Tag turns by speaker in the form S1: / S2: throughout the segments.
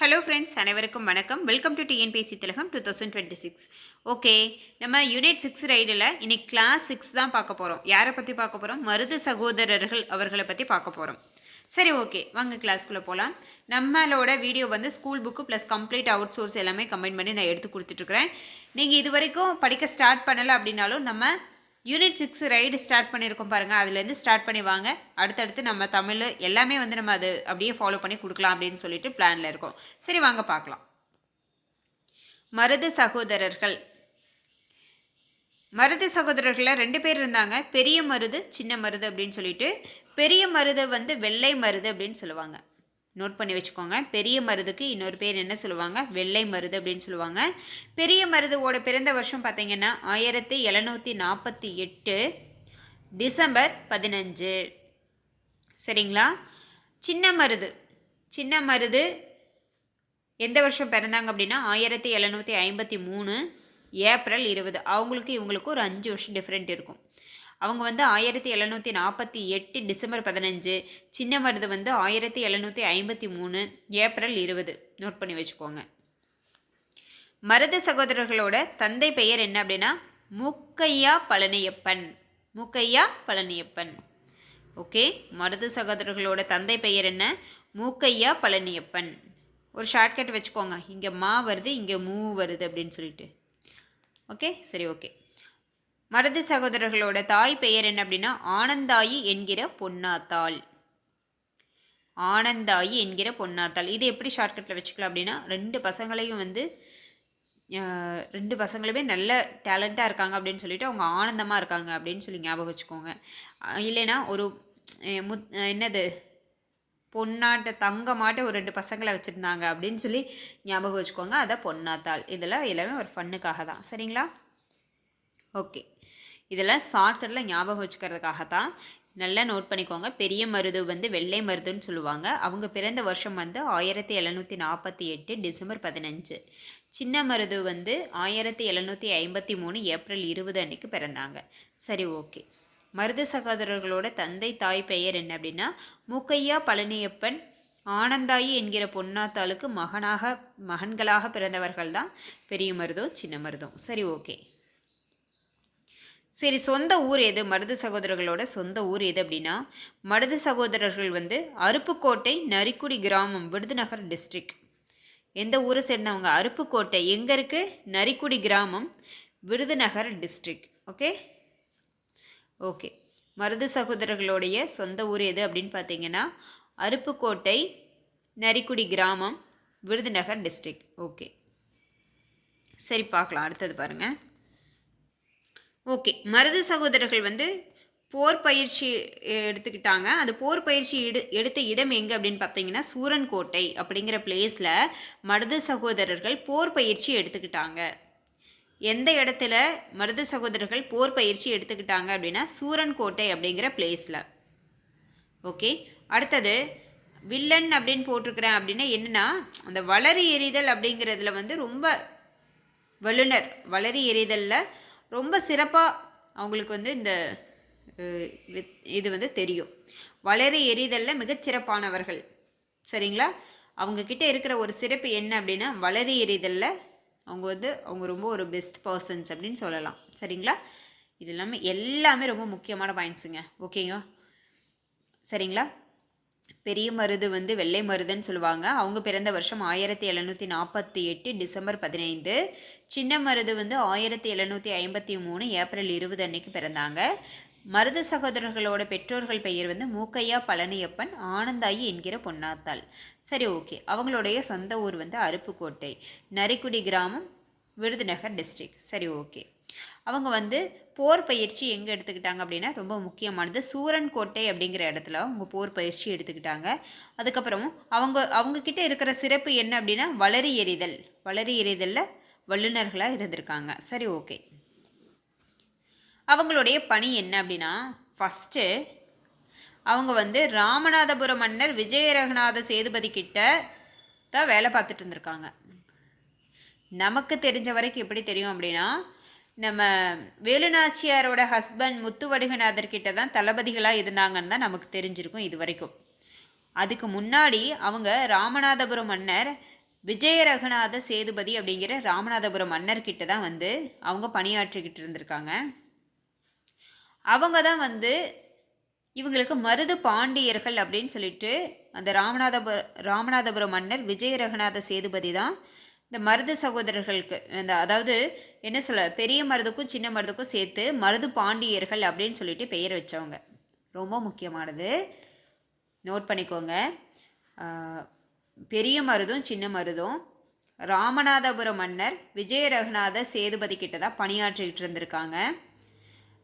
S1: Hello friends, அனைவருக்கும் வணக்கம். Welcome to TNPSC திலகம் 2026. ஓகே, நம்ம யூனிட் 6 ரைடில் இன்னைக்கு கிளாஸ் 6 தான் பார்க்க போகிறோம். யாரை பற்றி பார்க்க போகிறோம்? மருது சகோதரர்கள் அவர்களை பற்றி பார்க்க போகிறோம். சரி, ஓகே, வாங்க கிளாஸ்க்குள்ளே போகலாம். நம்மளோட வீடியோ வந்து school book plus complete out source எல்லாமே கம்பைன் பண்ணி நான் எடுத்து கொடுத்துட்ருக்குறேன். நீங்கள் இது வரைக்கும் படிக்க ஸ்டார்ட் பண்ணலை அப்படின்னாலும் நம்ம யூனிட் 6 ரைடு ஸ்டார்ட் பண்ணியிருக்கோம் பாருங்கள், அதுலேருந்து ஸ்டார்ட் பண்ணி வாங்க. அடுத்தடுத்து நம்ம தமிழ் எல்லாமே வந்து நம்ம அது அப்படியே ஃபாலோ பண்ணி கொடுக்கலாம் அப்படின்னு சொல்லிட்டு பிளானில் இருக்கோம். சரி, வாங்க பார்க்கலாம். மருது சகோதரர்கள். மருது சகோதரர்களில் 2 பேர் இருந்தாங்க. பெரிய மருது, சின்ன மருது அப்படின்னு சொல்லிட்டு. பெரிய மருது வந்து வெள்ளை மருது அப்படின்னு சொல்லுவாங்க. நோட் பண்ணி வச்சுக்கோங்க. பெரிய மருதுக்கு இன்னொரு பேர் என்ன சொல்லுவாங்க? வெள்ளை மருது அப்படின்னு சொல்லுவாங்க. பெரிய மருதுவோட பிறந்த வருஷம் பார்த்தீங்கன்னா 1748 டிசம்பர் 15. சரிங்களா? சின்ன மருது எந்த வருஷம் பிறந்தாங்க அப்படின்னா 1753 ஏப்ரல் 20. அவங்களுக்கு இவங்களுக்கு ஒரு 5 வருஷம் டிஃப்ரெண்ட் இருக்கும். அவங்க வந்து 1748 டிசம்பர் 15, சின்ன மருது வந்து 1753 ஏப்ரல் 20. நோட் பண்ணி வச்சுக்கோங்க. மருது சகோதரர்களோட தந்தை பெயர் என்ன அப்படின்னா மூக்கையா பழனியப்பன். ஓகே, மருது சகோதரர்களோட தந்தை பெயர் என்ன? மூக்கையா பழனியப்பன். ஒரு ஷார்ட்கட் வச்சுக்கோங்க. இங்கே மா வருது, இங்கே மூ வருது அப்படின்னு சொல்லிட்டு. ஓகே, சரி, ஓகே. மருது சகோதரர்களோட தாய் பெயர் என்ன அப்படின்னா ஆனந்தாயி என்கிற பொன்னாத்தாள். இது எப்படி ஷார்ட்கட்டில் வச்சுக்கலாம் அப்படின்னா ரெண்டு பசங்களுமே நல்ல டேலண்ட்டாக இருக்காங்க அப்படின்னு சொல்லிட்டு அவங்க ஆனந்தமாக இருக்காங்க அப்படின்னு சொல்லி ஞாபகம் வச்சுக்கோங்க. இல்லைன்னா ஒரு என்னது தங்கமாட்ட ஒரு 2 பசங்களை வச்சுருந்தாங்க அப்படின்னு சொல்லி ஞாபகம் வச்சுக்கோங்க. அதை பொன்னாத்தாள். இதெல்லாம் எல்லாமே ஒரு ஃபன்னுக்காக தான். சரிங்களா? ஓகே, இதெல்லாம் ஷார்ட்கட்டில் ஞாபகம் வச்சுக்கிறதுக்காகத்தான். நல்லா நோட் பண்ணிக்கோங்க. பெரிய மருது வந்து வெள்ளை மருதுன்னு சொல்லுவாங்க. அவங்க பிறந்த வருஷம் வந்து 1748 டிசம்பர் 15. சின்ன மருது வந்து 1753 ஏப்ரல் 20 அன்னைக்கு பிறந்தாங்க. சரி, ஓகே. மருது சகோதரர்களோட தந்தை தாய் பெயர் என்ன அப்படின்னா மூக்கையா பழனியப்பன், ஆனந்தாயி என்கிற பொன்னாத்தாளுக்கு மகன்களாக பிறந்தவர்கள் தான் பெரிய மருதும் சின்ன மருதும். சரி, ஓகே. சரி, சொந்த ஊர் எது? மருது சகோதரர்களோட சொந்த ஊர் எது அப்படின்னா மருது சகோதரர்கள் வந்து அருப்புக்கோட்டை நரிக்குடி கிராமம், விருதுநகர் டிஸ்ட்ரிக்ட். எந்த ஊரை சேர்ந்தவங்க? அருப்புக்கோட்டை எங்கே இருக்குது? நரிக்குடி கிராமம், விருதுநகர் டிஸ்ட்ரிக்ட். ஓகே. மருது சகோதரர்களுடைய சொந்த ஊர் எது அப்படின்னு பார்த்தீங்கன்னா அருப்புக்கோட்டை நரிக்குடி கிராமம், விருதுநகர் டிஸ்ட்ரிக்ட். ஓகே, சரி, பார்க்கலாம். அடுத்தது பாருங்கள். ஓகே, மருது சகோதரர்கள் வந்து போர் பயிற்சி எடுத்துக்கிட்டாங்க. அந்த போர் பயிற்சி எடுத்த இடம் எங்கே அப்படின்னு பார்த்தீங்கன்னா சூரன்கோட்டை அப்படிங்கிற பிளேஸில் மருது சகோதரர்கள் போர் பயிற்சி எடுத்துக்கிட்டாங்க. எந்த இடத்துல மருது சகோதரர்கள் போர் பயிற்சி எடுத்துக்கிட்டாங்க அப்படின்னா சூரன்கோட்டை அப்படிங்கிற பிளேஸில். ஓகே, அடுத்தது வில்லன் அப்படின்னு போட்டிருக்கிறேன். அப்படின்னா என்னென்னா அந்த வளரி எறிதல் அப்படிங்கிறதுல வந்து ரொம்ப வல்லுனர். வளரி எறிதலில் ரொம்ப சிறப்பாக அவங்களுக்கு வந்து இந்த இது வந்து தெரியும். வளரி எறிதலில் மிகச்சிறப்பானவர்கள். சரிங்களா? அவங்கக்கிட்ட இருக்கிற ஒரு சிறப்பு என்ன அப்படின்னா வளரி எறிதலில் அவங்க ரொம்ப ஒரு பெஸ்ட் பர்சன்ஸ் அப்படின்னு சொல்லலாம். சரிங்களா? இது எல்லாமே ரொம்ப முக்கியமான பாயிண்ட்ஸுங்க. ஓகேங்க, சரிங்களா? பெரிய மருது வந்து வெள்ளை மருதுன்னு சொல்லுவாங்க. அவங்க பிறந்த வருஷம் 1748 டிசம்பர் 15. சின்ன மருது வந்து 1753 ஏப்ரல் 20 அன்னைக்கு பிறந்தாங்க. மருது சகோதரர்களோட பெற்றோர்கள் பெயர் வந்து மூக்கையா பழனியப்பன், ஆனந்தாயி என்கிற பொன்னாத்தாள். சரி, ஓகே. அவங்களுடைய சொந்த ஊர் வந்து அருப்புக்கோட்டை நரிக்குடி கிராமம், விருதுநகர் டிஸ்ட்ரிக்ட். சரி, ஓகே. அவங்க வந்து போர் பயிற்சி எங்கே எடுத்துக்கிட்டாங்க அப்படின்னா ரொம்ப முக்கியமானது சூரன்கோட்டை அப்படிங்கிற இடத்துல அவங்க போர் பயிற்சி எடுத்துக்கிட்டாங்க. அதுக்கப்புறம் அவங்கக்கிட்ட இருக்கிற சிறப்பு என்ன அப்படின்னா வளரி எறிதலில் வல்லுநர்களாக இருந்திருக்காங்க. சரி, ஓகே. அவங்களுடைய பணி என்ன அப்படின்னா ஃபஸ்ட்டு அவங்க வந்து ராமநாதபுரம் மன்னர் விஜயரகுநாத சேதுபதி கிட்ட தான் வேலை பார்த்துட்டு இருந்திருக்காங்க. நமக்கு தெரிஞ்ச வரைக்கும் எப்படி தெரியும் அப்படின்னா நம்ம வேலுநாச்சியாரோட ஹஸ்பண்ட் முத்துவடுகநாதர்கிட்ட தான் தளபதிகளாக இருந்தாங்கன்னு தான் நமக்கு தெரிஞ்சிருக்கும் இது வரைக்கும். அதுக்கு முன்னாடி அவங்க ராமநாதபுரம் மன்னர் விஜய ரகுநாத சேதுபதி அப்படிங்கிற ராமநாதபுரம் மன்னர்கிட்ட தான் வந்து அவங்க பணியாற்றிக்கிட்டு இருந்திருக்காங்க. அவங்க தான் வந்து இவங்களுக்கு மருது பாண்டியர்கள் அப்படின்னு சொல்லிட்டு அந்த ராமநாதபுரம் மன்னர் விஜய ரகுநாத சேதுபதி தான் இந்த மருது சகோதரர்களுக்கு இந்த அதாவது என்ன சொல்ல பெரிய மருதுக்கும் சின்ன மருதுக்கும் சேர்த்து மருது பாண்டியர்கள் அப்படின்னு சொல்லிட்டு பெயர் வச்சவங்க. ரொம்ப முக்கியமானது, நோட் பண்ணிக்கோங்க. பெரிய மருதும் சின்ன மருதும் ராமநாதபுரம் மன்னர் விஜய ரகுநாத சேதுபதி கிட்ட தான் பணியாற்றிக்கிட்டு இருந்திருக்காங்க.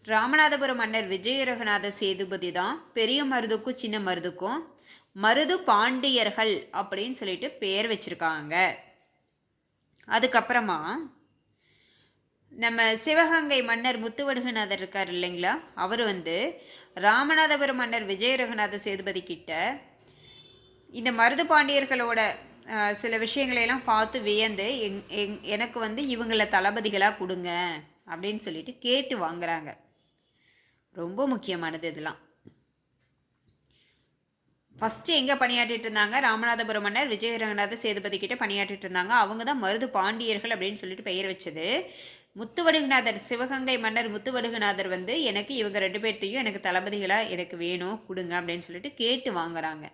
S1: ராமநாதபுரம் மன்னர் விஜய ரகுநாத சேதுபதி தான் பெரிய மருதுக்கும் சின்ன மருதுக்கும் மருது பாண்டியர்கள் அப்படின்னு சொல்லிட்டு பெயர் வச்சுருக்காங்க. அதுக்கப்புறமா நம்ம சிவகங்கை மன்னர் முத்துவடுகநாதர் இருக்கார் இல்லைங்களா, அவர் வந்து ராமநாதபுரம் மன்னர் விஜய ரகுநாத சேதுபதி கிட்ட இந்த மருது பாண்டியர்களோட சில விஷயங்களையெல்லாம் பார்த்து வியந்து எனக்கு வந்து இவங்கள தளபதிகளாக கொடுங்க அப்படின்னு சொல்லிட்டு கேட்டு வாங்குறாங்க. ரொம்ப முக்கியமானது இதெல்லாம். ஃபஸ்ட்டு எங்கே பணியாற்றிட்டு இருந்தாங்க? ராமநாதபுரம் மன்னர் விஜய ரகுநாத சேதுபதி கிட்ட பணியாற்றிட்டு இருந்தாங்க. அவங்க தான் மருது பாண்டியர்கள் அப்படின்னு சொல்லிட்டு பெயர் வச்சது. முத்துவடுகநாதர், சிவகங்கை மன்னர் முத்துவடுகநாதர் வந்து எனக்கு இவங்க 2 பேர்த்தையும் எனக்கு தளபதிகளாக எனக்கு வேணும் கொடுங்க அப்படின்னு சொல்லிட்டு கேட்டு வாங்குறாங்க.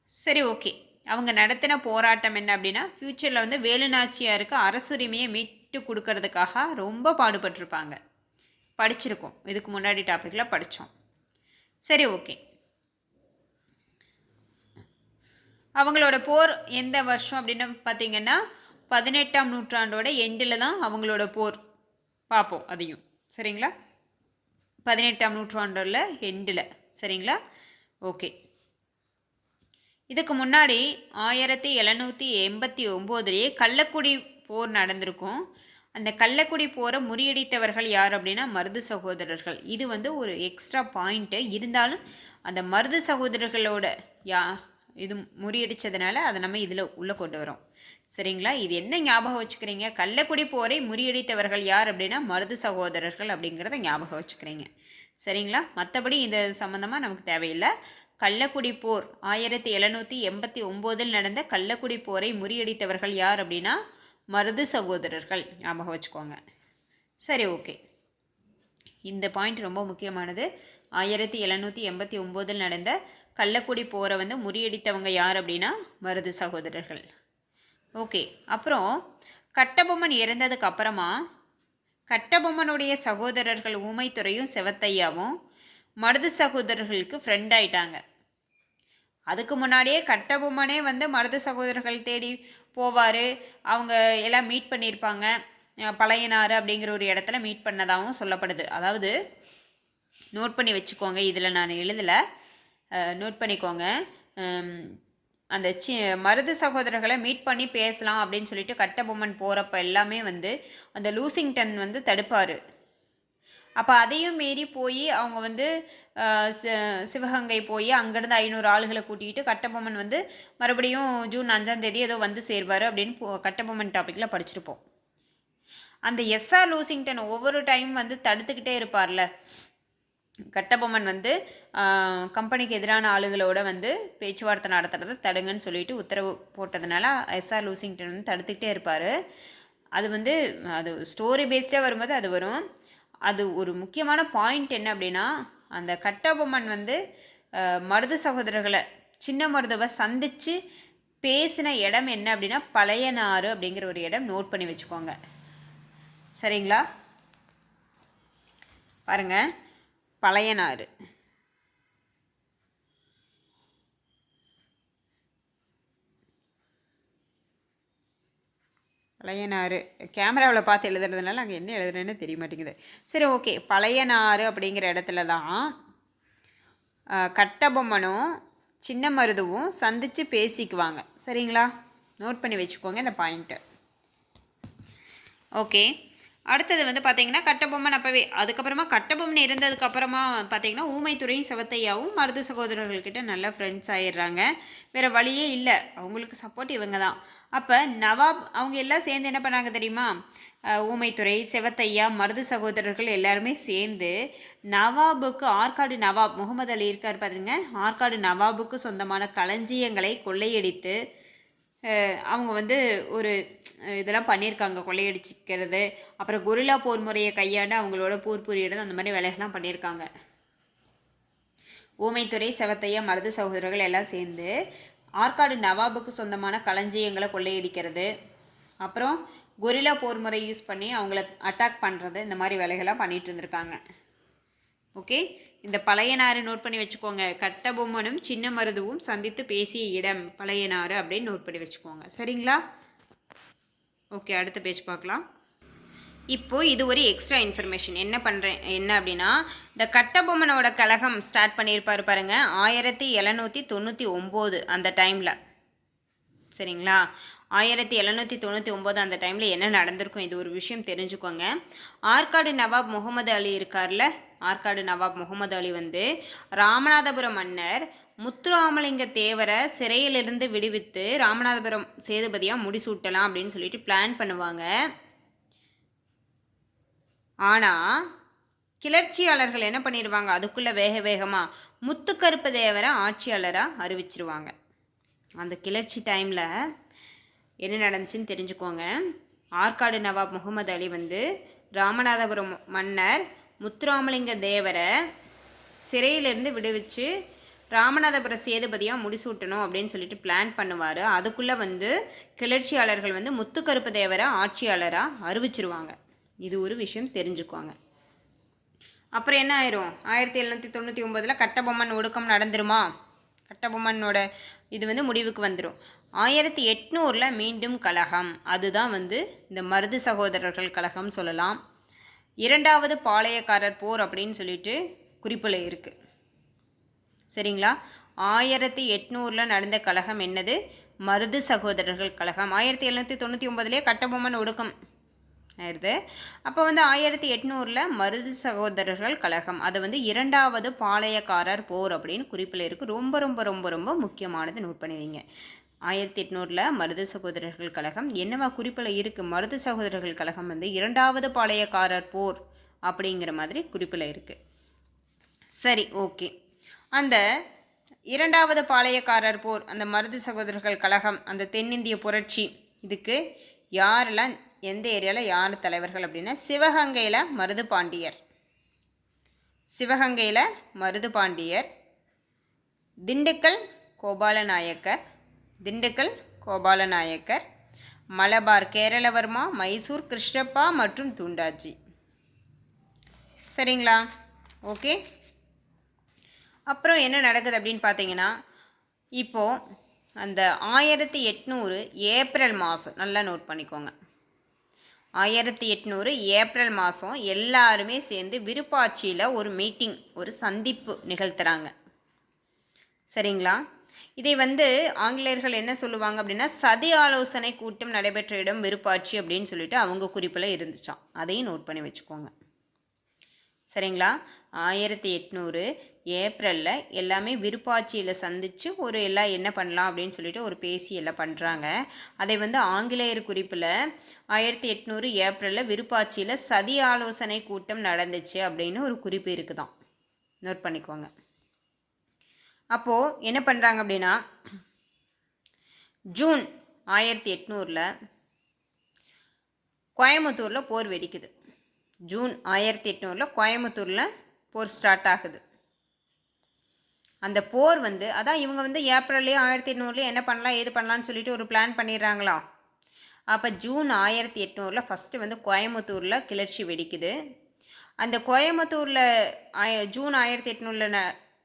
S1: சரி, ஓகே. அவங்க நடத்தின போராட்டம் என்ன அப்படின்னா, ஃப்யூச்சரில் வந்து வேலுநாச்சியாருக்கு அரசுரிமையை மீட்டு கொடுக்கறதுக்காக ரொம்ப பாடுபட்டிருப்பாங்க. படிச்சிருக்கோம், இதுக்கு முன்னாடி டாப்பிக்கில் படித்தோம். சரி, ஓகே. அவங்களோட போர் எந்த வருஷம் அப்படின்னு பார்த்தீங்கன்னா 18ஆம் நூற்றாண்டோட எண்டில் தான் அவங்களோட போர் பார்ப்போம். அதையும் சரிங்களா, 18ஆம் நூற்றாண்டோட எண்டில். சரிங்களா, ஓகே. இதுக்கு முன்னாடி 1789 கள்ளக்குடி போர் நடந்திருக்கும். அந்த கள்ளக்குடி போரை முறியடித்தவர்கள் யார் அப்படின்னா மருது சகோதரர்கள். இது வந்து ஒரு எக்ஸ்ட்ரா பாயிண்ட்டு இருந்தாலும் அந்த மருது சகோதரர்களோட இது முறியடித்ததுனால அதை நம்ம இதில் உள்ளே கொண்டு வரோம். சரிங்களா, இது என்ன ஞாபகம் வச்சுக்கிறீங்க? கள்ளக்குடி போரை முறியடித்தவர்கள் யார் அப்படின்னா மருது சகோதரர்கள் அப்படிங்கிறத ஞாபகம் வச்சுக்கிறீங்க. சரிங்களா, மற்றபடி இந்த சம்மந்தமாக நமக்கு தேவையில்லை. கள்ளக்குடி போர் 1789 நடந்த கள்ளக்குடி போரை முறியடித்தவர்கள் யார் அப்படின்னா மருது சகோதரர்கள். ஞாபகம் வச்சுக்கோங்க. சரி, ஓகே. இந்த பாயிண்ட் ரொம்ப முக்கியமானது. 1789 நடந்த கள்ளக்குடி போரை வந்து முறியடித்தவங்க யார் அப்படின்னா மருது சகோதரர்கள். ஓகே. அப்புறம் கட்டபொம்மன் இறந்ததுக்கு அப்புறமா கட்டபொம்மனுடைய சகோதரர்கள் ஊமைத்துறையும் செவத்தையாவும் மருது சகோதரர்களுக்கு ஃப்ரெண்ட் ஆயிட்டாங்க. அதுக்கு முன்னாடியே கட்டபொம்மனே வந்து மருது சகோதரர்கள் தேடி போவார். அவங்க எல்லாம் மீட் பண்ணியிருப்பாங்க. பழையனாறு அப்படிங்கிற ஒரு இடத்துல மீட் பண்ணதாகவும் சொல்லப்படுது. அதாவது நோட் பண்ணி வச்சுக்கோங்க, இதில் நான் எழுதலை, நோட் பண்ணிக்கோங்க. அந்த மருது சகோதரர்களை மீட் பண்ணி பேசலாம் அப்படின்னு சொல்லிட்டு கட்டபொம்மன் போகிறப்ப எல்லாமே வந்து அந்த லூசிங்டன் வந்து தடுப்பார். அப்போ அதையும் மீறி போய் அவங்க வந்து சிவகங்கை போய் அங்கேருந்து 500 ஆளுகளை கூட்டிகிட்டு கட்டபொம்மன் வந்து மறுபடியும் ஜூன் 5ஆம் தேதி ஏதோ வந்து சேர்வார் அப்படின்னு கட்டபொம்மன் டாப்பிக்கில் படிச்சிருப்போம். அந்த எஸ்ஆர் லூசிங்டன் ஒவ்வொரு டைம் வந்து தடுத்துக்கிட்டே இருப்பார்ல, கட்டபொம்மன் வந்து கம்பெனிக்கு எதிரான ஆளுகளோட வந்து பேச்சுவார்த்தை நடத்துறதை தடுங்கன்னு சொல்லிட்டு உத்தரவு போட்டதுனால எஸ்ஆர் லூசிங்டன் வந்து தடுத்துக்கிட்டே இருப்பார். அது வந்து அது ஸ்டோரி பேஸ்டாக வரும்போது அது வரும். அது ஒரு முக்கியமான பாயிண்ட் என்ன அப்படின்னா, அந்த கட்டபொம்மன் வந்து மருது சகோதரர்களை சின்ன மருதுவை சந்தித்து பேசின இடம் என்ன அப்படின்னா பழையனாறு அப்படிங்கிற ஒரு இடம். நோட் பண்ணி வச்சுக்கோங்க. சரிங்களா, பாருங்கள், பழையனாறு. பழையனாறு கேமராவில் பார்த்து எழுதுறதுனால அங்கே என்ன எழுதுறேன்னு தெரிய மாட்டேங்குது. சரி, ஓகே. பழையனாறு அப்படிங்கிற இடத்துல தான் கட்டபொம்மனும் சின்ன மருதுவும் சந்தித்து பேசிக்குவாங்க. சரிங்களா, நோட் பண்ணி வச்சுக்கோங்க இந்த பாயிண்ட்டு. ஓகே. அடுத்தது வந்து பார்த்தீங்கன்னா கட்டபொம்மன் அப்போவே அதுக்கப்புறமா கட்டபொம்மன் இருந்ததுக்கப்புறமா பார்த்தீங்கன்னா ஊமைத்துறையும் சிவத்தையாவும் மருது சகோதரர்கள்கிட்ட நல்ல ஃப்ரெண்ட்ஸ் ஆயிடுறாங்க. வேறு வழியே இல்லை, அவங்களுக்கு சப்போர்ட் இவங்க தான். அப்போ நவாப் அவங்க எல்லாம் சேர்ந்து என்ன பண்ணாங்க தெரியுமா? ஊமைத்துறை, சிவத்தையா, மருது சகோதரர்கள் எல்லாருமே சேர்ந்து நவாபுக்கு, ஆற்காடு நவாப் முகமது அலி இருக்கார் பாருங்க, ஆற்காடு நவாபுக்கு சொந்தமான களஞ்சியங்களை கொள்ளையடித்து அவங்க வந்து ஒரு இதெல்லாம் பண்ணியிருக்காங்க, கொள்ளையடிச்சிக்கிறது, அப்புறம் கொரில்லா போர் முறையை கையாண்டு அவங்களோட போர் புரியிறது, அந்த மாதிரி வேலைகள்லாம் பண்ணியிருக்காங்க. ஊமைத்துறை, சிவத்தையா, மருது சகோதரர்கள் எல்லாம் சேர்ந்து ஆற்காடு நவாபுக்கு சொந்தமான களஞ்சியங்களை கொள்ளையடிக்கிறது, அப்புறம் கொரில்லா போர் முறை யூஸ் பண்ணி அவங்கள அட்டாக் பண்ணுறது, இந்த மாதிரி வேலைகள்லாம் பண்ணிகிட்டு இருந்திருக்காங்க. ஓகே, இந்த பழையனாறு நோட் பண்ணி வச்சுக்கோங்க. கட்டபொம்மனும் சின்ன மருதுவும் சந்தித்து பேசிய இடம் பழையனாறு அப்படின்னு நோட் பண்ணி வச்சுக்கோங்க. சரிங்களா? ஓகே, அடுத்த பேஜ் பார்க்கலாம். இப்போது இது ஒரு எக்ஸ்ட்ரா இன்ஃபர்மேஷன் என்ன அப்படின்னா, இந்த கட்டபொம்மனோட கழகம் ஸ்டார்ட் பண்ணியிருப்பார் பாருங்க 1799 அந்த டைமில். சரிங்களா? 1799 அந்த டைமில் என்ன நடந்திருக்கும், இது ஒரு விஷயம் தெரிஞ்சுக்கோங்க. ஆற்காடு நவாப் முகமது அலி இருக்கார்ல, ஆற்காடு நவாப் முகமது அலி வந்து ராமநாதபுரம் மன்னர் முத்துராமலிங்க தேவரை சிறையிலிருந்து விடுவித்து ராமநாதபுரம் சேதுபதியாக முடிசூட்டலாம் அப்படின்னு சொல்லிட்டு பிளான் பண்ணுவாங்க. ஆனால் கிளர்ச்சியாளர்கள் என்ன பண்ணிடுவாங்க, அதுக்குள்ளே வேகமாக முத்துக்கருப்பு தேவரை ஆட்சியாளராக அறிவிச்சிருவாங்க. அந்த கிளர்ச்சி டைமில் என்ன நடந்துச்சுன்னு தெரிஞ்சுக்கோங்க. ஆற்காடு நவாப் முகமது அலி வந்து ராமநாதபுரம் மன்னர் முத்துராமலிங்க தேவரை சிறையிலிருந்து விடுவிச்சு ராமநாதபுரம் சேதுபதியாக முடிசூட்டணும் அப்படின்னு சொல்லிட்டு பிளான் பண்ணுவார். அதுக்குள்ளே வந்து கிளர்ச்சியாளர்கள் வந்து முத்துக்கருப்பு தேவரை ஆட்சியாளராக அறிவிச்சிருவாங்க. இது ஒரு விஷயம் தெரிஞ்சுக்குவாங்க. அப்புறம் என்ன ஆயிரும், 1799 கட்டபொம்மன் ஒடுக்கம் நடந்துருமா? கட்டபொம்மனோட இது வந்து முடிவுக்கு வந்துடும். 1800 மீண்டும் கழகம், அதுதான் வந்து இந்த மருது சகோதரர்கள் கழகம் சொல்லலாம். இரண்டாவது பாளையக்காரர் போர் அப்படின்னு சொல்லிட்டு குறிப்பில் இருக்குது. சரிங்களா? 1800 நடந்த கழகம் என்னது? மருது சகோதரர்கள் கழகம். 1799 கட்டபொம்மன் ஒடுக்கம் ஆயிடுது. அப்போ வந்து 1800 மருது சகோதரர்கள் கழகம், அது வந்து இரண்டாவது பாளையக்காரர் போர் அப்படின்னு குறிப்பில் இருக்குது. ரொம்ப ரொம்ப ரொம்ப ரொம்ப முக்கியமானது, நோட் பண்ணுவீங்க. 1800 மருது சகோதரர்கள் கழகம் என்னவா குறிப்பில் இருக்குது? மருது சகோதரர்கள் கழகம் வந்து இரண்டாவது பாளையக்காரர் போர் அப்படிங்கிற மாதிரி குறிப்பில் இருக்குது. சரி, ஓகே. அந்த இரண்டாவது பாளையக்காரர் போர், அந்த மருது சகோதரர்கள் கழகம், அந்த தென்னிந்திய புரட்சி, இதுக்கு யாரெல்லாம் எந்த ஏரியாவில் யார் தலைவர்கள் அப்படின்னா, சிவகங்கையில் மருது பாண்டியர், சிவகங்கையில் மருது பாண்டியர், திண்டுக்கல் கோபாலநாயக்கர், திண்டுக்கல் கோபாலநாயக்கர், மலபார் கேரளவர்மா, மைசூர் கிருஷ்ணப்பா மற்றும் தூண்டாஜி. சரிங்களா? ஓகே. அப்புறம் என்ன நடக்குது அப்படின்னு பார்த்தீங்கன்னா, இப்போது அந்த 1800 ஏப்ரல் மாதம், நல்லா நோட் பண்ணிக்கோங்க, 1800 ஏப்ரல் மாதம் எல்லாருமே சேர்ந்து விருப்பாட்சியில் ஒரு மீட்டிங், ஒரு சந்திப்பு நிகழ்த்துறாங்க. சரிங்களா? இதை வந்து ஆங்கிலேயர்கள் என்ன சொல்லுவாங்க அப்படின்னா, சதி ஆலோசனை கூட்டம் நடைபெற்ற இடம் விருப்பாட்சி அப்படின்னு சொல்லிட்டு அவங்க குறிப்பில் இருந்துச்சான். அதையும் நோட் பண்ணி வச்சுக்கோங்க. சரிங்களா? 1800 ஏப்ரலில் எல்லாமே விருப்பாட்சியில் சந்தித்து ஒரு எல்லாம் என்ன பண்ணலாம் அப்படின்னு சொல்லிட்டு ஒரு பேசி எல்லாம் பண்ணுறாங்க. அதை வந்து ஆங்கிலேயர் குறிப்பில் 1800 ஏப்ரலில் விருப்பாட்சியில் சதி ஆலோசனை கூட்டம் நடந்துச்சு அப்படின்னு ஒரு குறிப்பு இருக்குதான், நோட் பண்ணிக்கோங்க. அப்போது என்ன பண்ணுறாங்க அப்படின்னா, ஜூன் 1800 கோயம்புத்தூரில் போர் வெடிக்குது. ஜூன் 1800 கோயம்புத்தூரில் போர் ஸ்டார்ட் ஆகுது. அந்த போர் வந்து அதான் இவங்க வந்து ஏப்ரல்லே 1800 என்ன பண்ணலாம் ஏது பண்ணலான்னு சொல்லிட்டு ஒரு பிளான் பண்ணிடுறாங்களா. அப்போ ஜூன் 1800 ஃபஸ்ட்டு வந்து கோயம்புத்தூரில் கிளர்ச்சி வெடிக்குது. அந்த கோயம்புத்தூரில் ஜூன் 1800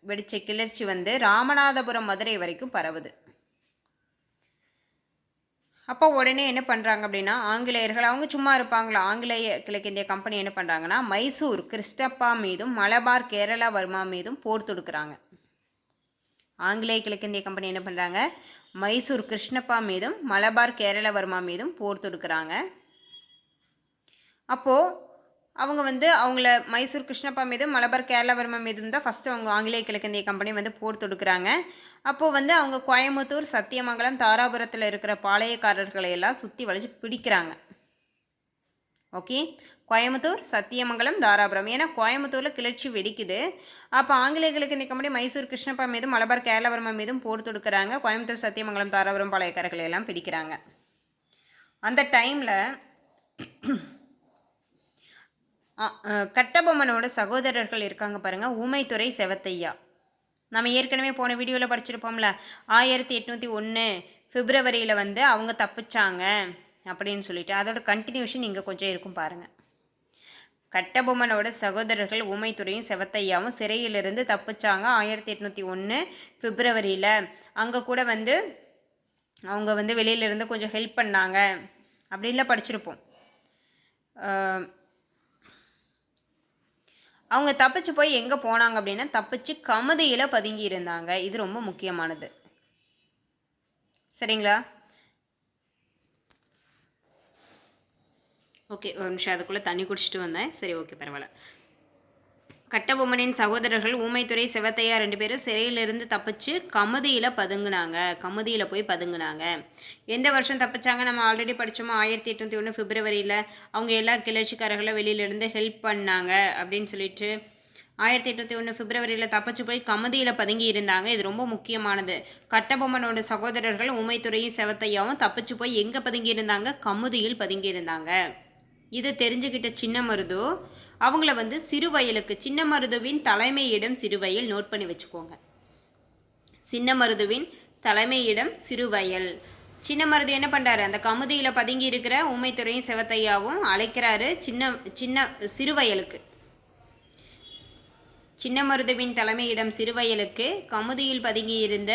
S1: வெடித்த கிளர்ச்சி வந்து ராமநாதபுரம் மதுரை வரைக்கும் பரவுது. அப்போ உடனே என்ன பண்ணுறாங்க அப்படின்னா, ஆங்கிலேயர்கள் அவங்க சும்மா இருப்பாங்களா, ஆங்கிலேய கிழக்கிந்திய கம்பெனி என்ன பண்ணுறாங்கன்னா, மைசூர் கிருஷ்ணப்பா மீதும் மலபார் கேரளா வர்மா மீதும் போர் தொடுக்கிறாங்க. ஆங்கிலேய கிழக்கிந்திய கம்பெனி என்ன பண்ணுறாங்க, மைசூர் கிருஷ்ணப்பா மீதும் மலபார் கேரள வர்மா மீதும் போர் தொடுக்கிறாங்க. அப்போது அவங்க வந்து அவங்கள மைசூர் கிருஷ்ணப்பா மீதும் மலபார் கேரளவர்மன் மீதும் தான் ஃபஸ்ட்டு அவங்க ஆங்கிலேய கிழக்கிந்திய கம்பெனி வந்து போர் தொடுக்கிறாங்க. அப்போது வந்து அவங்க கோயம்புத்தூர், சத்தியமங்கலம், தாராபுரத்தில் இருக்கிற பாளையக்காரர்களை எல்லாம் சுற்றி வளைச்சு பிடிக்கிறாங்க. ஓகே, கோயம்புத்தூர், சத்தியமங்கலம், தாராபுரம். ஏன்னா கோயம்புத்தூரில் கிளர்ச்சி வெடிக்குது. அப்போ ஆங்கிலேய கிழக்கிந்திய கம்பெனி மைசூர் கிருஷ்ணப்பா மீதும் மலபார் கேரளவர்மன் மீதும் போர் தொடுக்கிறாங்க. கோயம்புத்தூர், சத்தியமங்கலம், தாராபுரம் பாளையக்காரர்களை எல்லாம் பிடிக்கிறாங்க. அந்த டைமில் கட்டபொம்மனோட சகோதரர்கள் இருக்காங்க பாருங்கள், ஊமைத்துறை, செவத்தையா. நம்ம ஏற்கனவே போன வீடியோவில் படிச்சிருப்போம்ல, 1801 பிப்ரவரியில் வந்து அவங்க தப்பிச்சாங்க அப்படின்னு சொல்லிட்டு, அதோட கண்டினியூஷன் இங்கே கொஞ்சம் இருக்கும் பாருங்கள். கட்டபொம்மனோட சகோதரர்கள் ஊமைத்துறையும் செவத்தையாவும் சிறையிலிருந்து தப்பிச்சாங்க 1801 பிப்ரவரியில். அங்கே கூட வந்து அவங்க வந்து வெளியிலேருந்து கொஞ்சம் ஹெல்ப் பண்ணாங்க அப்படின்லாம் படிச்சிருப்போம். அவங்க தப்பிச்சு போய் எங்கே போனாங்க அப்படின்னா, தப்பிச்சு கமுதியில் பதுங்கி இருந்தாங்க. இது ரொம்ப முக்கியமானது. சரிங்களா? ஓகே, ஒரு நிமிஷம் அதுக்குள்ளே தண்ணி குடிச்சிட்டு வந்தேன். சரி, ஓகே, பரவாயில்ல. கட்டபொம்மனின் சகோதரர்கள் ஊமைத்துறை, செவத்தையா 2 பேரும் சிறையிலிருந்து தப்பிச்சு கமுதியில் பதுங்கினாங்க. கமுதியில் போய் பதுங்கினாங்க. எந்த வருஷம் தப்பிச்சாங்க நம்ம ஆல்ரெடி படித்தோமோ, 1801 பிப்ரவரியில் அவங்க எல்லா கிளர்ச்சிக்காரர்களும் வெளியிலேருந்து ஹெல்ப் பண்ணாங்க அப்படின்னு சொல்லிட்டு 1801 பிப்ரவரியில் தப்பிச்சு போய் கமுதியில் பதுங்கி இருந்தாங்க. இது ரொம்ப முக்கியமானது. கட்டபொம்மனோட சகோதரர்கள் ஊமைத்துறையும் செவத்தையாவும் தப்பிச்சு போய் எங்கே பதுங்கி இருந்தாங்க? கமுதியில் பதுங்கி இருந்தாங்க. இதை தெரிஞ்சுக்கிட்ட சின்னமருது அவங்கள வந்து சிறுவயலுக்கு, சின்னமருதுவின் தலைமையிடம் சிறுவயல், நோட் பண்ணி வச்சுக்கோங்க. சின்னமருதுவின் தலைமையிடம் சிறுவயல். சின்னமருது என்ன பண்ணுறாரு? அந்த கமுதியில் பதுங்கி இருக்கிற ஊமைத்துறையும் செவத்தையாவும் அழைக்கிறாரு சிறுவயலுக்கு. சின்னமருதுவின் தலைமையிடம் சிறுவயலுக்கு கமுதியில் பதுங்கி இருந்த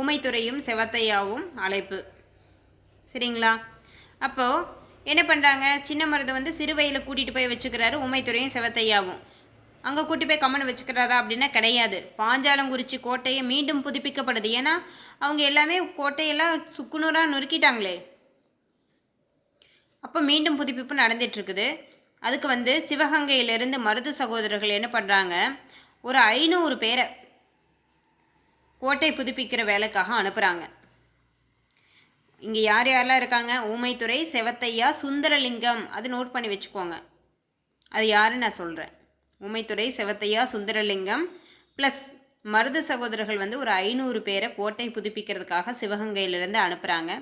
S1: ஊமைத்துறையும் செவத்தையாவும் அழைப்பு. சரிங்களா? அப்போது என்ன பண்ணுறாங்க? சின்னமருது வந்து சிறுவயலை கூட்டிகிட்டு போய் வச்சுக்கிறாரு ஊமைத்துறையும் செவத்தையாவும். அங்கே கூட்டி போய் கம்மன் வச்சுக்கிறாரா அப்படின்னா கிடையாது. பாஞ்சாலங்குறிச்சி கோட்டையை மீண்டும் புதுப்பிக்கப்படுது. ஏன்னா அவங்க எல்லாமே கோட்டையெல்லாம் சுக்குநூறாக நொறுக்கிட்டாங்களே. அப்போ மீண்டும் புதுப்பிப்பு நடந்துகிட்ருக்குது. அதுக்கு வந்து சிவகங்கையிலேருந்து மருது சகோதரர்கள் என்ன பண்ணுறாங்க? ஒரு 500 பேரை கோட்டை புதுப்பிக்கிற வேலைக்காக அனுப்புகிறாங்க. இங்கே யார் யாரெல்லாம் இருக்காங்க? ஊமைத்துறை, செவத்தையா, சுந்தரலிங்கம். அது நோட் பண்ணி வச்சுக்கோங்க. அது யாருன்னு நான் சொல்கிறேன். ஊமைத்துறை, செவத்தையா, சுந்தரலிங்கம் ப்ளஸ் மருது சகோதரர்கள் வந்து ஒரு 500 பேரை கோட்டை புதுப்பிக்கிறதுக்காக சிவகங்கையிலேருந்து அனுப்புகிறாங்க.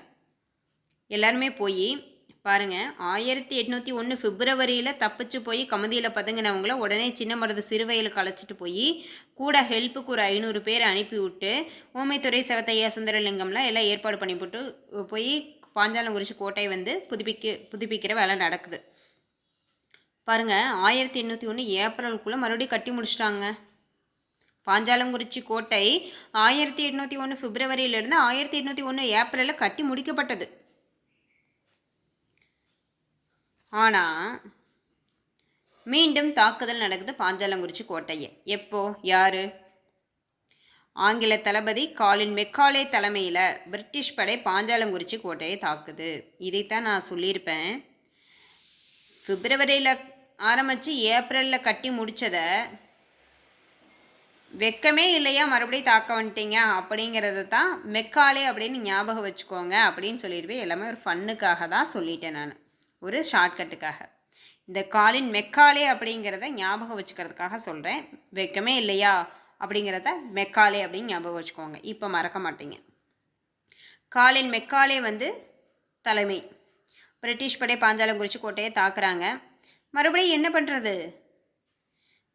S1: எல்லாருமே போய் பாருங்கள், 1801 பிப்ரவரியில் தப்பிச்சு போய் கமுதியில் பதுங்கினவங்கள உடனே சின்னமருது சிறுவயலுக்கு அழைச்சிட்டு போய் கூட ஹெல்ப்புக்கு ஒரு 500 பேர் அனுப்பிவிட்டு ஊமைத்துறை, செவத்தையா, சுந்தரலிங்கம்லாம் எல்லாம் ஏற்பாடு பண்ணி போட்டு போய் பாஞ்சாலங்குறிச்சி கோட்டை வந்து புதுப்பிக்கிற வேலை நடக்குது. பாருங்கள், 1801 ஏப்ரலுக்குள்ளே மறுபடியும் கட்டி முடிச்சிட்டாங்க. பாஞ்சாலங்குறிச்சி கோட்டை 1801 பிப்ரவரியிலிருந்து 1801 ஏப்ரலில் கட்டி முடிக்கப்பட்டது. ஆனால் மீண்டும் தாக்குதல் நடக்குது பாஞ்சாலங்குறிச்சி கோட்டையை. எப்போ? யார்? ஆங்கில தளபதி காலின் மெக்காலே தலைமையில் பிரிட்டிஷ் படை பாஞ்சாலங்குறிச்சி கோட்டையை தாக்குது. இதைத்தான் நான் சொல்லியிருப்பேன். பிப்ரவரியில் ஆரம்பித்து ஏப்ரலில் கட்டி முடித்ததை வெக்கமே இல்லையா மறுபடியும் தாக்க வந்துட்டீங்க அப்படிங்கிறத தான் மெக்காலே அப்படின்னு ஞாபகம் வச்சுக்கோங்க அப்படின்னு சொல்லிடுவேன். எல்லாமே ஒரு ஃபன்னுக்காக தான் சொல்லிட்டேன் நான், ஒரு ஷார்ட்கட்டுக்காக. இந்த காலின் மெக்காலே அப்படிங்கிறத ஞாபகம் வச்சுக்கிறதுக்காக சொல்கிறேன். வெக்கமே இல்லையா அப்படிங்கிறத மெக்காலே அப்படின்னு ஞாபகம் வச்சுக்கோங்க. இப்போ மறக்க மாட்டீங்க. காலின் மெக்காலே வந்து தலைமை. பிரிட்டிஷ் படை பாஞ்சாலங்குறிச்சி கோட்டையை தாக்குறாங்க. மறுபடியும் என்ன பண்ணுறது?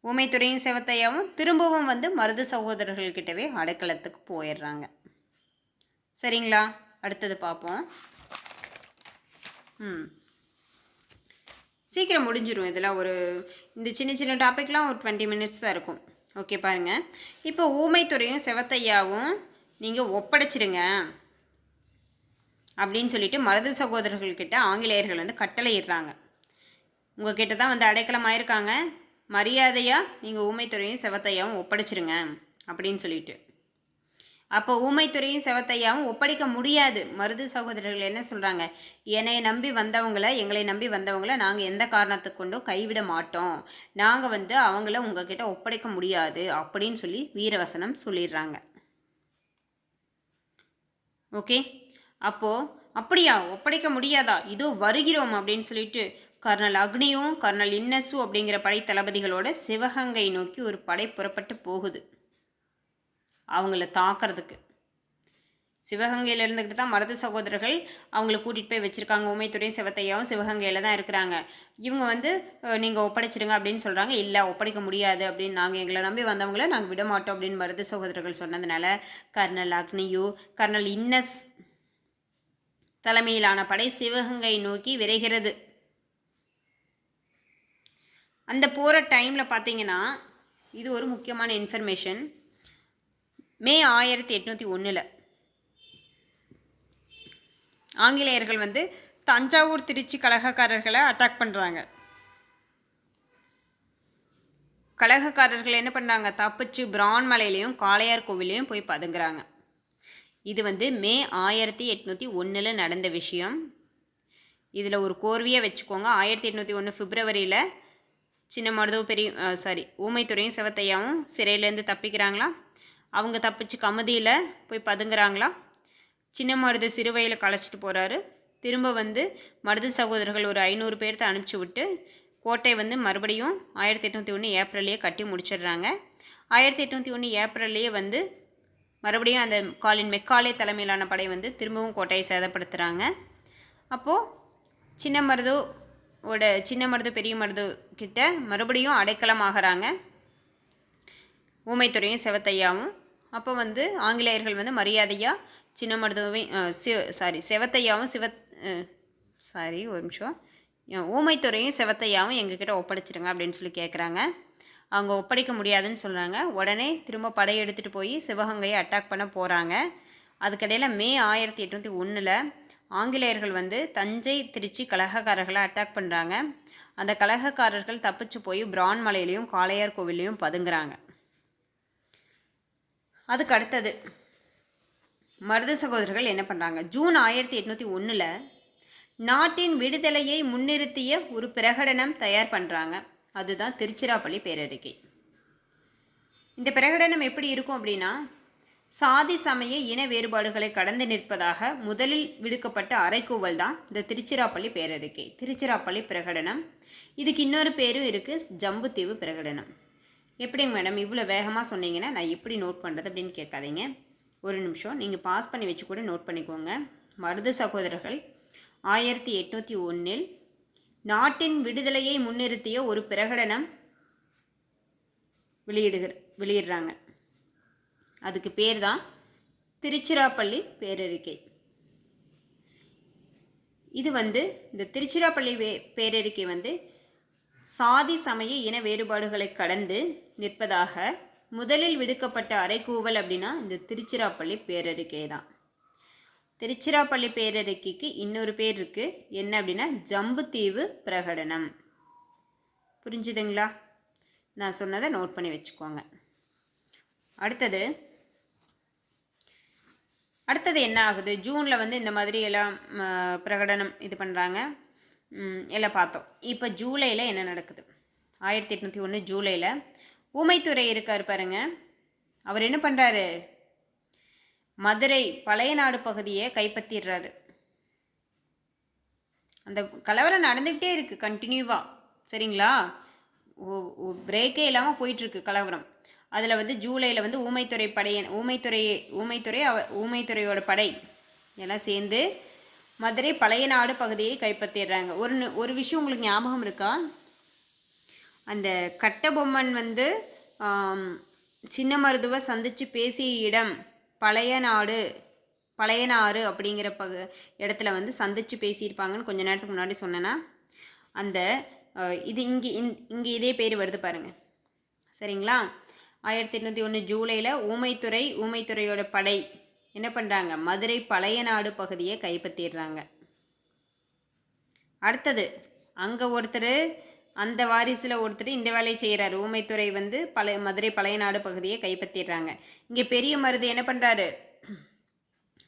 S1: ஊமைத்துறையும் செவத்தையாவும் திரும்பவும் வந்து மருது சகோதரர்கள்கிட்டவே அடைக்கலத்துக்கு போயிடுறாங்க. சரிங்களா? அடுத்தது பார்ப்போம். சீக்கிரம் முடிஞ்சிடும். இதில் இந்த சின்ன சின்ன டாபிக்லாம் ஒரு 20 மினிட்ஸ் தான் இருக்கும். ஓகே, பாருங்கள். இப்போ ஊமைத்துறையும் செவத்தையாவும் நீங்கள் ஒப்படைச்சிடுங்க அப்படின்னு சொல்லிட்டு மருது சகோதரர்கள்கிட்ட ஆங்கிலேயர்கள் வந்து கட்டளையிடுறாங்க. உங்கள் கிட்ட தான் வந்து அடைக்கலம் ஆயிருக்காங்க, மரியாதையாக நீங்கள் ஊமைத்துறையும் செவத்தையாவும் ஒப்படைச்சிருங்க அப்படின்னு சொல்லிட்டு. அப்போ ஊமைத்துறையும் செவத்தையாவும் ஒப்படைக்க முடியாது. மருது சகோதரர்கள் என்ன சொல்கிறாங்க, என்னை நம்பி வந்தவங்கள, எங்களை நம்பி வந்தவங்கள நாங்கள் எந்த காரணத்துக்கு கொண்டும் கைவிட மாட்டோம், நாங்கள் அவங்கள உங்ககிட்ட ஒப்படைக்க முடியாது அப்படின்னு சொல்லி வீரவசனம் சொல்லிடுறாங்க. ஓகே, அப்போது அப்படியா ஒப்படைக்க முடியாதா, இதோ வருகிறோம் அப்படின்னு சொல்லிட்டு கர்னல் அக்னியும் கர்னல் இன்னஸு அப்படிங்கிற படை தளபதிகளோட சிவகங்கை நோக்கி ஒரு படை புறப்பட்டு போகுது அவங்கள தாக்கிறதுக்கு. சிவகங்கையில் இருந்துக்கிட்டு தான் மருது சகோதரர்கள் அவங்கள கூட்டிகிட்டு போய் வச்சுருக்காங்க. ஊமைத்துறையும் சிவத்தையாவும் சிவகங்கையில் தான் இருக்கிறாங்க. இவங்க நீங்கள் ஒப்படைச்சிடுங்க அப்படின்னு சொல்கிறாங்க. இல்லை ஒப்படைக்க முடியாது அப்படின்னு, நாங்கள் எங்களை நம்பி வந்தவங்கள நாங்கள் விட மாட்டோம் அப்படின்னு மருது சகோதரர்கள் சொன்னதுனால கர்னல் அக்னியு கர்னல் இன்னஸ் தலைமையிலான படை சிவகங்கை நோக்கி விரைகிறது. அந்த போகிற டைமில் பார்த்தீங்கன்னா இது ஒரு முக்கியமான இன்ஃபர்மேஷன். மே 1801 ஆங்கிலேயர்கள் தஞ்சாவூர் திருச்சி கலகக்காரர்களை அட்டாக் பண்ணுறாங்க. கலகக்காரர்கள் என்ன பண்ணுறாங்க, தப்பிச்சு பிரான்மலையிலையும் காளையார் கோவிலையும் போய் பதுங்குறாங்க. இது மே 1801 நடந்த விஷயம். இதில் ஒரு கோர்வையாக வச்சுக்கோங்க. 1801 பிப்ரவரியில் சின்ன மருதவ ஊமைத்துறையும் சிவத்தையாவும் சிறையிலேருந்து தப்பிக்கிறாங்களா. அவங்க தப்பிச்சு கமுதியில் போய் பதுங்குறாங்களா. சின்ன மருது சிறுவையில் களைச்சிட்டு போகிறாரு. திரும்ப மருது சகோதரர்கள் ஒரு 500 பேர்த்த அனுப்பிச்சி விட்டு கோட்டை மறுபடியும் 1801 ஏப்ரல்லையே கட்டி முடிச்சிடுறாங்க. 1801 ஏப்ரல்லையே மறுபடியும் அந்த மெக்காலே தலைமையிலான படை திரும்பவும் கோட்டையை சேதப்படுத்துகிறாங்க. அப்போது சின்ன மருது பெரிய மருது கிட்ட மறுபடியும் அடைக்கலம் ஆகிறாங்க ஊமைத்துறையும் சிவத்தையாவும். அப்போ ஆங்கிலேயர்கள் மரியாதையாக சின்ன மருதுவையும் செவத்தையாவும் ஒரு நிமிஷம் ஊமைத்துறையும் செவத்தையாவும் எங்ககிட்ட ஒப்படைச்சிடுங்க அப்படின்னு சொல்லி கேட்குறாங்க. அவங்க ஒப்படைக்க முடியாதுன்னு சொல்கிறாங்க. உடனே திரும்ப படையெடுத்துகிட்டு போய் சிவகங்கையை அட்டாக் பண்ண போகிறாங்க. அதுக்கிடையில் மே 1801 ஆங்கிலேயர்கள் தஞ்சை திருச்சி கலகக்காரர்களை அட்டாக் பண்ணுறாங்க. அந்த கலகக்காரர்கள் தப்பிச்சு போய் பிரான்மலையிலையும் காளையார் கோவிலையும் பதுங்குறாங்க. அதுக்கு அடுத்தது மருது சகோதரர்கள் என்ன பண்ணுறாங்க, ஜூன் 1801 நாட்டின் விடுதலையை முன்னிறுத்திய ஒரு பிரகடனம் தயார் பண்ணுறாங்க. அதுதான் திருச்சிராப்பள்ளி பேரறிக்கை. இந்த பிரகடனம் எப்படி இருக்கும் அப்படின்னா, சாதி சமய இன வேறுபாடுகளை கடந்து நிற்பதாக முதலில் விடுக்கப்பட்ட அறைகூவல் தான் இந்த திருச்சிராப்பள்ளி பேரறிக்கை, திருச்சிராப்பள்ளி பிரகடனம். இதுக்கு இன்னொரு பேரும் இருக்குது, ஜம்புத்தீவு பிரகடனம். எப்படிங்க மேடம் இவ்வளோ வேகமாக சொன்னீங்கன்னா நான் எப்படி நோட் பண்ணுறது அப்படின்னு கேட்காதீங்க. ஒரு நிமிஷம் நீங்கள் பாஸ் பண்ணி வச்சு கூட நோட் பண்ணிக்கோங்க. மருது சகோதரர்கள் 1801 நாட்டின் விடுதலையை முன்னிறுத்திய ஒரு பிரகடனம் வெளியிடுறாங்க. அதுக்கு பேர் தான் திருச்சிராப்பள்ளி பேரறிக்கை. இது இந்த திருச்சிராப்பள்ளி பேரறிக்கை சாதி சமய இன வேறுபாடுகளை கடந்து நிற்பதாக முதலில் விடுக்கப்பட்ட அறைகூவல் அப்படின்னா இந்த திருச்சிராப்பள்ளி பேரறிக்கை தான். திருச்சிராப்பள்ளி பேரறிக்கைக்கு இன்னொரு பேர் இருக்குது, என்ன அப்படின்னா ஜம்புத்தீவு பிரகடனம். புரிஞ்சுதுங்களா? நான் சொன்னதை நோட் பண்ணி வச்சுக்கோங்க. அடுத்தது என்ன ஆகுது, ஜூனில் இந்த மாதிரி எல்லாம் பிரகடனம் இது பண்ணுறாங்க, எல்லாம் பார்த்தோம். இப்போ ஜூலையில் என்ன நடக்குது, 1801 ஜூலையில் ஊமைத்துறை இருக்கார் பாருங்க, அவர் என்ன பண்ணுறாரு, மதுரை பழைய நாடு பகுதியை கைப்பற்றிடுறாரு. அந்த கலவரம் நடந்துக்கிட்டே இருக்குது கண்டினியூவாக, சரிங்களா, பிரேக்கே இல்லாமல் போயிட்டுருக்கு கலவரம். அதில் ஜூலையில் ஊமைத்துறையோட படை எல்லாம் சேர்ந்து மதுரை பழைய நாடு பகுதியை கைப்பற்றிடுறாங்க. ஒரு விஷயம் உங்களுக்கு ஞாபகம் இருக்கா, அந்த கட்டபொம்மன் சின்ன மருதுவை சந்தித்து பேசிய இடம் பழையனாறு அப்படிங்கிற இடத்துல சந்தித்து பேசியிருப்பாங்கன்னு கொஞ்ச நேரத்துக்கு முன்னாடி சொன்னேன்னா, அந்த இது இங்கே இதே பேர் வருது பாருங்கள், சரிங்களா. 1801 ஜூலையில் ஊமைத்துறையோட படை என்ன பண்ணுறாங்க, மதுரை பழைய நாடு பகுதியை கைப்பற்றிடுறாங்க. அடுத்தது அங்கே ஒருத்தர் அந்த வாரிசில் ஒருத்தர் இந்த வேலையை செய்கிறாரு. ஊமைத்துறை வந்து மதுரை பழைய நாடு பகுதியை கைப்பற்றிடுறாங்க. இங்கே பெரிய மருது என்ன பண்ணுறாரு,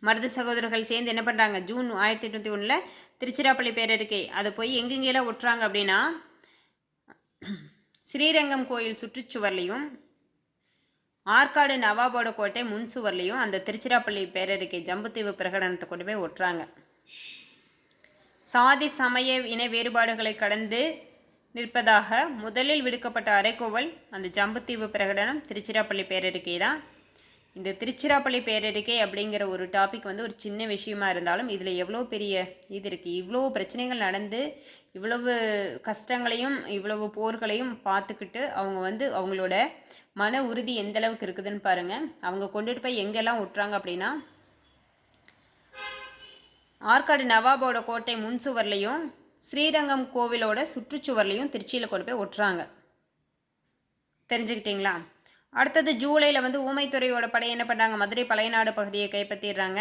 S1: மருது சகோதரர்கள் சேர்ந்து என்ன பண்ணுறாங்க, ஜூன் 1801 திருச்சிராப்பள்ளி பேரறிக்கை அதை போய் எங்கெங்கெல்லாம் ஒட்டுறாங்க அப்படின்னா, ஸ்ரீரங்கம் கோயில் சுற்றுச்சுவர்லையும் ஆற்காடு நவாபோட கோட்டை முன் சுவர்லையும் அந்த திருச்சிராப்பள்ளி பேரறிக்கை ஜம்புத்தீவு பிரகடனத்தை கொண்டு போய் ஒட்டுறாங்க. சாதி சமய இன வேறுபாடுகளை கடந்து நிற்பதாக முதலில் விடுக்கப்பட்ட அறைகோவல் அந்த ஜம்புத்தீவு பிரகடனம் திருச்சிராப்பள்ளி பேரறிக்கை தான். இந்த திருச்சிராப்பள்ளி பேரறிக்கை அப்படிங்கிற ஒரு டாபிக் வந்து ஒரு சின்ன விஷயமா இருந்தாலும் இதில் எவ்வளோ பெரிய இது இருக்குது. இவ்வளோ பிரச்சனைகள் நடந்து இவ்வளவு கஷ்டங்களையும் இவ்வளவு போர்களையும் பார்த்துக்கிட்டு அவங்க வந்து அவங்களோட மன உறுதி எந்த அளவுக்கு இருக்குதுன்னு பாருங்கள். அவங்க கொண்டுட்டு போய் எங்கெல்லாம் விட்டுறாங்க அப்படின்னா, ஆற்காடு நவாபோட கோட்டை முன் சுவர்லையும் ஸ்ரீரங்கம் கோவிலோட சுற்றுச்சுவர்லையும் திருச்சியில் கொண்டு போய் ஒட்டுறாங்க. தெரிஞ்சுக்கிட்டிங்களா? அடுத்தது ஜூலையில் வந்து ஊமைத்துறையோட படை என்ன பண்ணுறாங்க, மதுரை பழைய நாடு பகுதியை கைப்பற்றிடுறாங்க.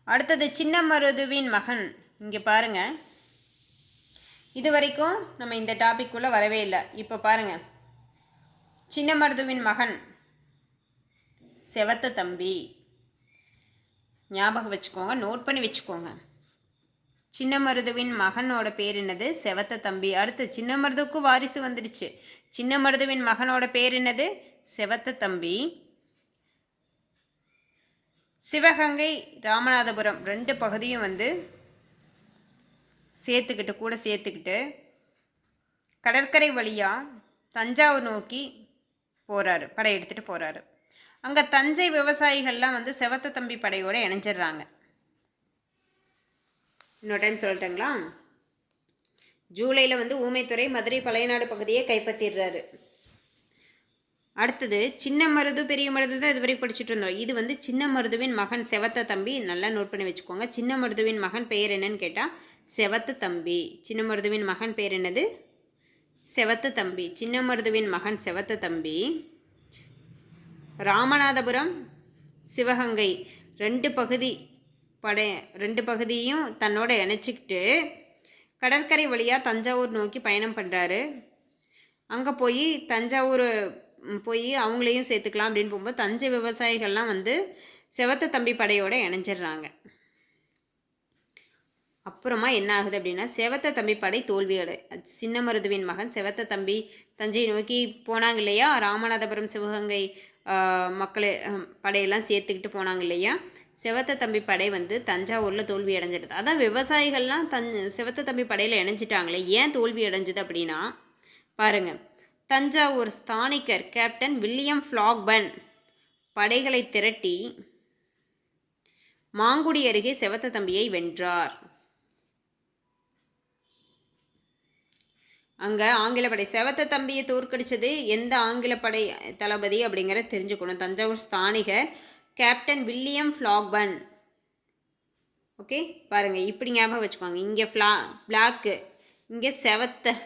S1: அடுத்தது சின்னமருதுவின் மகன், இங்கே பாருங்கள், இது வரைக்கும் நம்ம இந்த டாபிக்குள்ளே வரவே இல்லை. இப்போ பாருங்கள், சின்னமருதுவின் மகன் செவத்த தம்பி, ஞாபகம் வச்சுக்கோங்க, நோட் பண்ணி வச்சுக்கோங்க. சின்னமருதுவின் மகனோட பேர் என்னது, செவத்த தம்பி. அடுத்து சின்னமருதுக்கு வாரிசு வந்துடுச்சு. சின்னமருதுவின் மகனோட பேர் என்னது, செவத்த தம்பி. சிவகங்கை ராமநாதபுரம் 2 பகுதியும் வந்து சேர்த்துக்கிட்டு கடற்கரை வழியாக தஞ்சாவூர் நோக்கி போகிறாரு, படை எடுத்துகிட்டு போகிறாரு. அங்கே தஞ்சை விவசாயிகள்லாம் வந்து செவத்த தம்பி படையோடு இணைஞ்சிடுறாங்க. இன்னொரு டைம் சொல்லட்டுங்களா? ஜூலையில் வந்து ஊமைத்துறை மதுரை பழைய நாடு பகுதியை கைப்பற்றிடுறாரு. அடுத்தது சின்ன மருது பெரிய மருது தான் இதுவரை படிச்சுட்டு இருந்தோம். இது வந்து சின்ன மருதுவின் மகன் செவத்த தம்பி. நல்லா நோட் பண்ணி வச்சுக்கோங்க. சின்ன மருதுவின் மகன் பெயர் என்னன்னு கேட்டால் செவத்த தம்பி. சின்ன மருதுவின் மகன் பெயர் என்னது, செவத்த தம்பி. சின்ன மருதுவின் மகன் செவத்த தம்பி ராமநாதபுரம் சிவகங்கை 2 பகுதியும் தன்னோட இணைச்சிக்கிட்டு கடற்கரை வழியாக தஞ்சாவூர் நோக்கி பயணம் பண்ணுறாரு. அங்கே போய் தஞ்சாவூர் அவங்களையும் சேர்த்துக்கலாம் அப்படின்னு போகும்போது தஞ்சை விவசாயிகள்லாம் வந்து செவத்த தம்பி படையோடு இணைஞ்சிடுறாங்க. அப்புறமா என்ன ஆகுது அப்படின்னா, செவத்த தம்பி படை தோல்வியோட சின்ன மருதுவின் மகன் செவத்த தம்பி தஞ்சை நோக்கி போனாங்க இல்லையா, ராமநாதபுரம் சிவகங்கை மக்களை படையெல்லாம் சேர்த்துக்கிட்டு போனாங்க இல்லையா, செவத்த தம்பி படை வந்து தஞ்சாவூரில் தோல்வி அடைஞ்சிடுது. அதான் விவசாயிகள்லாம் செவத்த தம்பி படையில் இணைஞ்சிட்டாங்களே, ஏன் தோல்வி அடைஞ்சிது அப்படின்னா பாருங்கள், தஞ்சாவூர் ஸ்தானிகர் கேப்டன் வில்லியம் ஃப்ளாக்பன் படைகளை திரட்டி மாங்குடி அருகே செவத்த தம்பியை வென்றார். அங்கே ஆங்கில படை செவத்த தம்பியை தோற்கடிச்சது எந்த ஆங்கில படை தளபதி அப்படிங்கிறத தெரிஞ்சுக்கணும். தஞ்சாவூர் ஸ்தானிகர் கேப்டன் வில்லியம் ஃப்ளாக்பன். ஓகே, பாருங்கள், இப்படி ஞாபகம் வச்சுக்கோங்க. இங்கே பிளாக்கு, இங்கே செவத்த,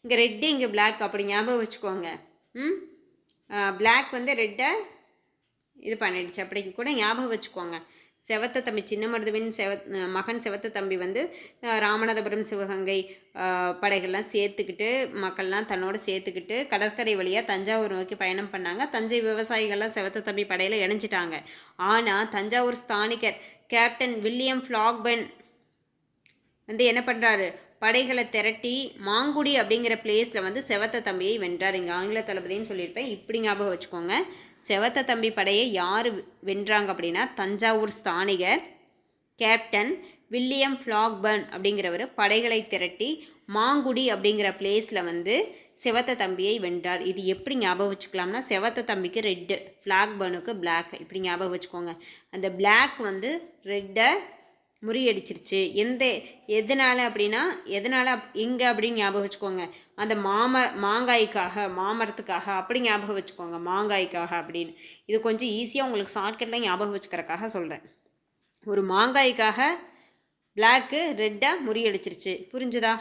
S1: இங்கே ரெட்டு, இங்கே பிளாக், அப்படி ஞாபகம் வச்சுக்கோங்க. பிளாக் வந்து ரெட்டை இது பண்ணிடுச்சு, அப்படி கூட ஞாபகம் வச்சுக்கோங்க. செவத்த தம்பி சின்ன மருதுவின் மகன் செவத்த தம்பி வந்து ராமநாதபுரம் சிவகங்கை படைகள்லாம் சேர்த்துக்கிட்டு மக்கள்லாம் தன்னோடு சேர்த்துக்கிட்டு கடற்கரை வழியாக தஞ்சாவூர் நோக்கி பயணம் பண்ணாங்க. தஞ்சை விவசாயிகள்லாம் செவத்த தம்பி படையில் இணைஞ்சிட்டாங்க. ஆனால் தஞ்சாவூர் ஸ்தானிகர் கேப்டன் வில்லியம் ஃப்ளாக்பன் வந்து என்ன பண்ணுறாரு, படைகளை திரட்டி மாங்குடி அப்படிங்கிற பிளேஸில் வந்து செவத்த தம்பியை வென்றார். இங்கே ஆங்கில தளபதின்னு சொல்லியிருப்பேன், இப்படி ஞாபகம் வச்சுக்கோங்க. செவத்த தம்பி படையை யார் வென்றாங்க அப்படின்னா தஞ்சாவூர் ஸ்தானிகர் கேப்டன் வில்லியம் ஃப்ளாக்பர்ன் அப்படிங்கிறவர் படைகளை திரட்டி மாங்குடி அப்படிங்கிற பிளேஸில் வந்து செவத்த தம்பியை வென்றார். இது எப்படி ஞாபகம் வச்சுக்கலாம்னா, செவத்த தம்பிக்கு ரெட்டு, ஃப்ளாக்பர்னுக்கு பிளாக், இப்படி ஞாபகம் வச்சுக்கோங்க. அந்த பிளாக் வந்து ரெட்டை முறியடிச்சிருச்சு. எதனால் அப்படின்னா, எதனால் எங்கே அப்படின்னு ஞாபகம் வச்சுக்கோங்க. அந்த மாமரத்துக்காக அப்படி ஞாபகம் வச்சுக்கோங்க, மாங்காய்க்காக அப்படின்னு. இது கொஞ்சம் ஈஸியாக உங்களுக்கு ஷார்ட்கட்டில் ஞாபகம் வச்சுக்கிறக்காக சொல்கிறேன். ஒரு மாங்காய்க்காக பிளாக்கு ரெட்டாக முறியடிச்சிருச்சு. புரிஞ்சுதா?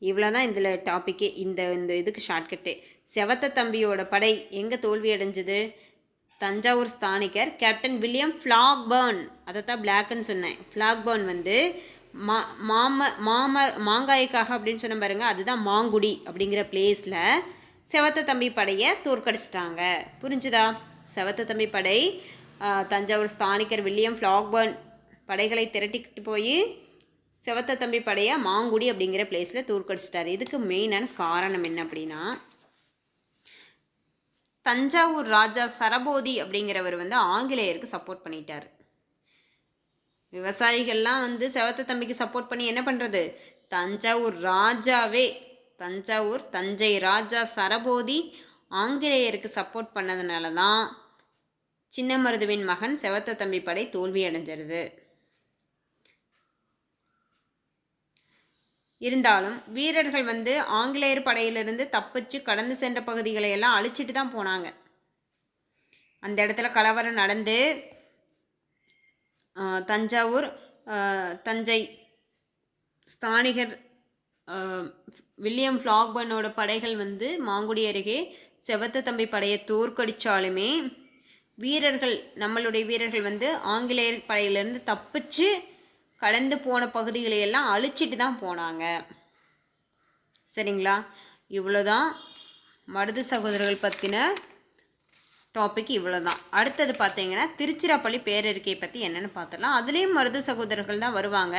S1: இவ்வளோ தான் இதில் டாப்பிக்கே. இந்த இதுக்கு ஷார்ட்கட்டே. செவத்த தம்பியோட படை எங்கே தோல்வி அடைஞ்சது, தஞ்சாவூர் ஸ்தானிகர் கேப்டன் வில்லியம் ஃப்ளாக்பர்ன், அதை தான் பிளாக்குன்னு சொன்னேன். ஃப்ளாக்பர்ன் வந்து மா மாங்காய்க்காக அப்படின்னு சொன்ன பாருங்க, அதுதான் மாங்குடி அப்படிங்கிற பிளேஸில் செவத்த தம்பி படையை தோற்கடிச்சிட்டாங்க. புரிஞ்சுதா? செவத்த தம்பி படை தஞ்சாவூர் ஸ்தானிகர் வில்லியம் ஃப்ளாக்பர்ன் படைகளை திரட்டிக்கிட்டு போய் செவத்த தம்பி படையை மாங்குடி அப்படிங்கிற பிளேஸில் தோற்கடிச்சிட்டாரு. இதுக்கு மெயினான காரணம் என்ன அப்படின்னா, தஞ்சாவூர் ராஜா சரபோதி அப்படிங்கிறவர் ஆங்கிலேயருக்கு சப்போர்ட் பண்ணிட்டார். விவசாயிகள்லாம் செவத்த தம்பிக்கு சப்போர்ட் பண்ணி என்ன பண்ணுறது, தஞ்சாவூர் ராஜாவே தஞ்சை ராஜா சரபோதி ஆங்கிலேயருக்கு சப்போர்ட் பண்ணதுனால தான் சின்னமருதுவின் மகன் செவத்த தம்பி படை தோல்வி அடைஞ்சிருது. இருந்தாலும் வீரர்கள் ஆங்கிலேயர் படையிலிருந்து தப்பிச்சு கடந்து சென்ற பகுதிகளை எல்லாம் அழிச்சிட்டு தான் போனாங்க. அந்த இடத்துல கலவரம் நடந்து தஞ்சை ஸ்தானிகர் வில்லியம் ஃப்ளாக்பர்னோட படைகள் மாங்குடி அருகே செவத்த தம்பி படையை தோற்கடித்தாலுமே வீரர்கள், நம்மளுடைய வீரர்கள் ஆங்கிலேயர் படையிலேருந்து தப்பிச்சு கடந்து போன பகுதிகளை எல்லாம் அழிச்சிட்டு தான் போனாங்க. சரிங்களா? இவ்வளோதான் மருது சகோதரர்கள் பற்றின டாபிக். இவ்வளோதான். அடுத்தது பார்த்தீங்கன்னா திருச்சிராப்பள்ளி பேரறிக்கையை பற்றி என்னென்னு பார்த்துடலாம். அதுலேயும் மருது சகோதரர்கள் தான் வருவாங்க.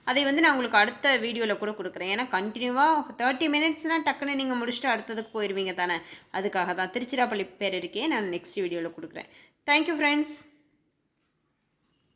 S1: அதை நான் உங்களுக்கு அடுத்த வீடியோவில் கூட கொடுக்குறேன். ஏன்னா கண்டினியூவாக 30 மினிட்ஸ்னால் டக்குன்னு நீங்கள் முடிச்சுட்டு அடுத்ததுக்கு போயிடுவீங்க தானே. அதுக்காக தான் திருச்சிராப்பள்ளி பேரறிக்கையை நான் நெக்ஸ்ட் வீடியோவில் கொடுக்குறேன். Thank you friends.